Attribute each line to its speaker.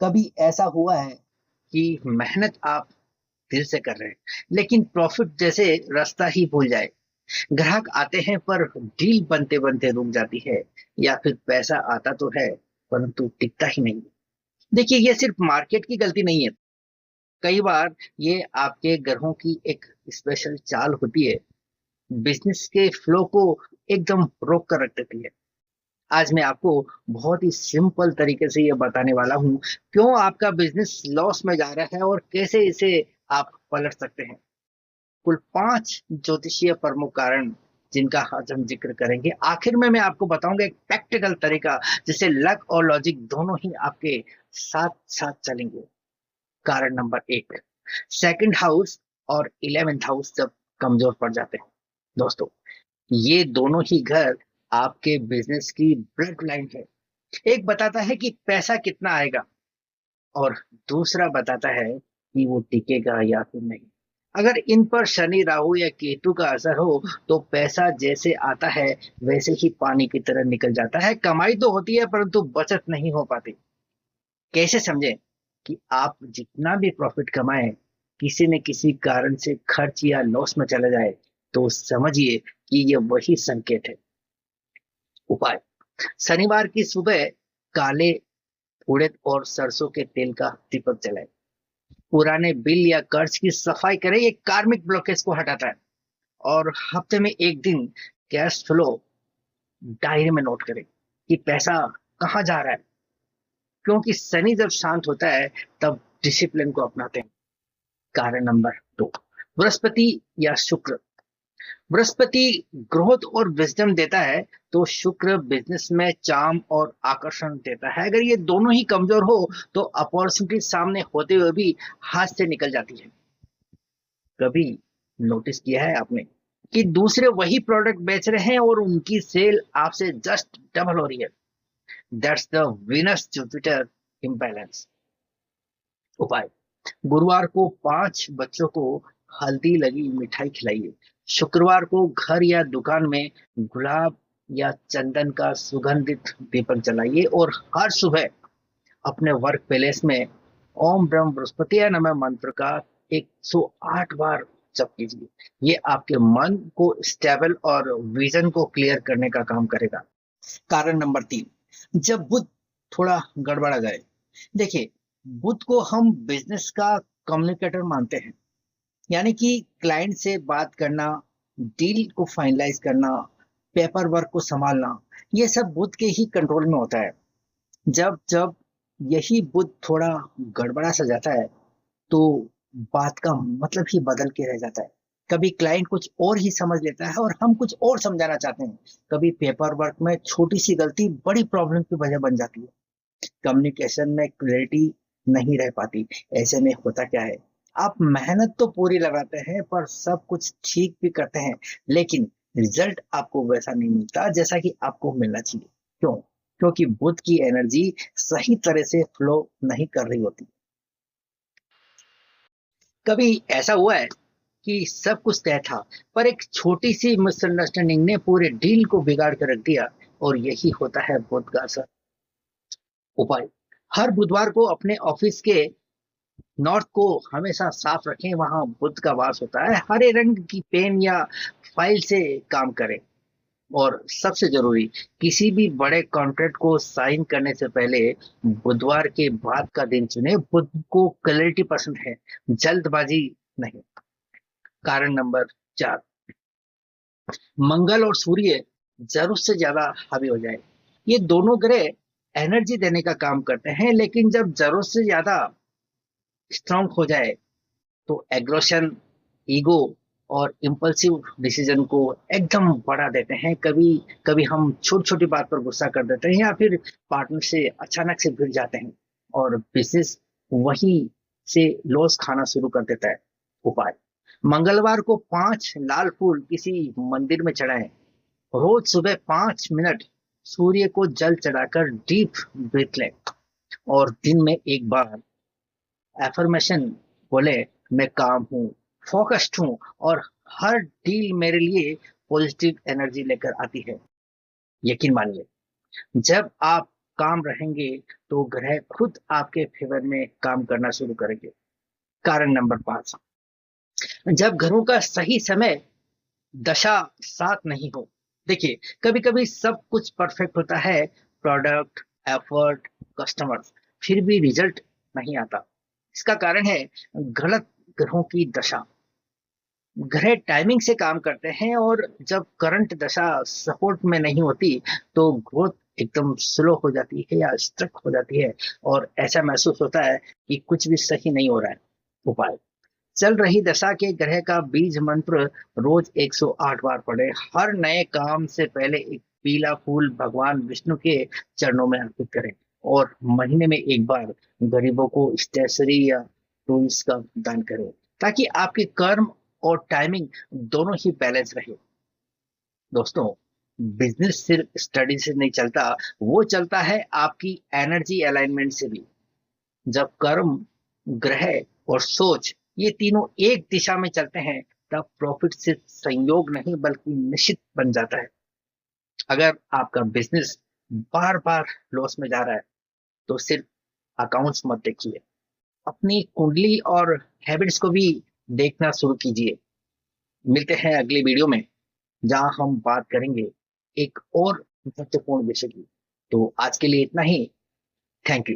Speaker 1: कभी ऐसा हुआ है कि मेहनत आप दिल से कर रहे हैं लेकिन प्रॉफिट जैसे रास्ता ही भूल जाए। ग्राहक आते हैं पर डील बनते बनते रुक जाती है, या फिर पैसा आता तो है परंतु टिकता ही नहीं। देखिए, ये सिर्फ मार्केट की गलती नहीं है। कई बार ये आपके ग्रहों की एक स्पेशल चाल होती है, बिजनेस के फ्लो को एकदम रोक कर रख देती है। आज मैं आपको बहुत ही सिंपल तरीके से ये बताने वाला हूँ क्यों आपका बिजनेस लॉस में जा रहा है और कैसे इसे आप पलट सकते हैं। कुल 5 ज्योतिषीय प्रमुख कारण जिनका आज हम जिक्र करेंगे। आखिर में मैं आपको बताऊंगा एक प्रैक्टिकल तरीका जिससे लक और लॉजिक दोनों ही आपके साथ साथ चलेंगे। कारण नंबर 1, सेकंड हाउस और 11th हाउस जब कमजोर पड़ जाते हैं। दोस्तों, ये दोनों ही घर आपके बिजनेस की ब्लड लाइन है। एक बताता है कि पैसा कितना आएगा और दूसरा बताता है कि वो टिकेगा या फिर नहीं। अगर इन पर शनि, राहु या केतु का असर हो तो पैसा जैसे आता है वैसे ही पानी की तरह निकल जाता है। कमाई तो होती है परंतु बचत नहीं हो पाती। कैसे समझें कि आप जितना भी प्रॉफिट कमाएं, किसी न किसी कारण से खर्च या लॉस में चला जाए, तो समझिए कि ये वही संकेत है। उपाय: शनिवार की सुबह काले उड़द और सरसों के तेल का दीपक जलाएं। पुराने बिल या कर्ज की सफाई करें, ये कार्मिक ब्लॉकेज को हटाता है। और हफ्ते में एक दिन कैश फ्लो डायरी में नोट करें कि पैसा कहाँ जा रहा है, क्योंकि शनि जब शांत होता है तब डिसिप्लिन को अपनाते हैं। कारण नंबर 2, बृहस्पति या शुक्र। बृहस्पति ग्रोथ और विजडम देता है, तो शुक्र बिजनेस में चार्म और आकर्षण देता है। अगर ये दोनों ही कमजोर हो तो अपॉर्चुनिटी सामने होते हुए भी हाथ से निकल जाती है। कभी नोटिस किया है आपने कि दूसरे वही प्रोडक्ट बेच रहे हैं और उनकी सेल आपसे जस्ट डबल हो रही है? That's the Venus Jupiter imbalance. उपाय: गुरुवार को 5 बच्चों को हल्दी लगी मिठाई खिलाइए। शुक्रवार को घर या दुकान में गुलाब या चंदन का सुगंधित दीपक जलाइए और हर सुबह अपने वर्क प्लेस में ओम ब्रह्म बृहस्पति नमः मंत्र का 108 बार जप कीजिए। ये आपके मन को स्टेबल और विजन को क्लियर करने का काम करेगा। कारण नंबर 3, जब बुध थोड़ा गड़बड़ा जाए। देखिए, बुध को हम बिजनेस का कम्युनिकेटर मानते हैं, यानी कि क्लाइंट से बात करना, डील को फाइनलाइज करना, पेपर वर्क को संभालना, ये सब बुध के ही कंट्रोल में होता है। जब जब यही बुध थोड़ा गड़बड़ा सा जाता है तो बात का मतलब ही बदल के रह जाता है। कभी क्लाइंट कुछ और ही समझ लेता है और हम कुछ और समझाना चाहते हैं। कभी पेपर वर्क में छोटी सी गलती बड़ी प्रॉब्लम की वजह बन जाती है। कम्युनिकेशन में क्लैरिटी नहीं रह पाती। ऐसे में होता क्या है, आप मेहनत तो पूरी लगाते हैं पर सब कुछ ठीक भी करते हैं, लेकिन रिजल्ट आपको वैसा नहीं मिलता जैसा कि आपको मिलना चाहिए। क्यों? क्योंकि बुध की एनर्जी सही तरह से फ्लो नहीं कर रही होती। कभी ऐसा हुआ है कि सब कुछ तय था पर एक छोटी सी मिसअंडरस्टैंडिंग ने पूरे डील को बिगाड़ कर रख दिया, और यही होता है बुध का असर। उपाय: हर बुधवार को अपने ऑफिस के नॉर्थ को हमेशा साफ रखें, वहां बुध का वास होता है। हरे रंग की पेन या फाइल से काम करें। और सबसे जरूरी, किसी भी बड़े कॉन्ट्रैक्ट को साइन करने से पहले बुधवार के बाद का दिन चुने। बुध को क्लैरिटी पसंद है, जल्दबाजी नहीं। कारण नंबर 4, मंगल और सूर्य जरूरत से ज्यादा हावी हो जाए। ये दोनों ग्रह एनर्जी देने का काम करते हैं, लेकिन जब जरूरत से ज्यादा स्ट्रांग हो जाए तो एग्रेशन, ईगो और इम्पल्सिव डिसीजन को एकदम बढ़ा देते हैं। कभी कभी हम छोटी छोटी बात पर गुस्सा कर देते हैं या फिर पार्टनर से अचानक से भिड़ जाते हैं, और बिजनेस वहीं से लॉस खाना शुरू कर देता है। उपाय: मंगलवार को 5 लाल फूल किसी मंदिर में चढ़ाएं। रोज सुबह 5 मिनट सूर्य को जल चढ़ाकर डीप ब्रीथ लें, और दिन में एक बार एफर्मेशन बोले, मैं काम हूँ, फोकस्ड हूँ और हर डील मेरे लिए पॉजिटिव एनर्जी लेकर आती है। यकीन मानिए, जब आप काम रहेंगे तो ग्रह खुद आपके फेवर में काम करना शुरू करेंगे। कारण नंबर 5, जब ग्रहों का सही समय दशा साथ नहीं हो। देखिए, कभी कभी सब कुछ परफेक्ट होता है, प्रोडक्ट, एफर्ट, कस्टमर्स, फिर भी रिजल्ट नहीं आता। इसका कारण है गलत ग्रहों की दशा। ग्रह टाइमिंग से काम करते हैं और जब करंट दशा सपोर्ट में नहीं होती तो ग्रोथ एकदम स्लो हो जाती है या स्ट्रक हो जाती है, और ऐसा महसूस होता है कि कुछ भी सही नहीं हो रहा है। उपाय: चल रही दशा के ग्रह का बीज मंत्र रोज 108 बार पढ़े। हर नए काम से पहले एक पीला फूल भगवान विष्णु के चरणों में अर्पित करें, और महीने में एक बार गरीबों को स्टेशनरी या टूल्स का दान करें, ताकि आपके कर्म और टाइमिंग दोनों ही बैलेंस रहे। दोस्तों, बिजनेस सिर्फ स्टडी से नहीं चलता, वो चलता है आपकी एनर्जी अलाइनमेंट से भी। जब कर्म, ग्रह और सोच ये तीनों एक दिशा में चलते हैं, तब प्रॉफिट सिर्फ संयोग नहीं बल्कि निश्चित बन जाता है। अगर आपका बिजनेस बार बार लॉस में जा रहा है तो सिर्फ अकाउंट्स मत देखिए, अपनी कुंडली और हैबिट्स को भी देखना शुरू कीजिए। मिलते हैं अगली वीडियो में, जहां हम बात करेंगे एक और महत्वपूर्ण विषय की। तो आज के लिए इतना ही। Thank you.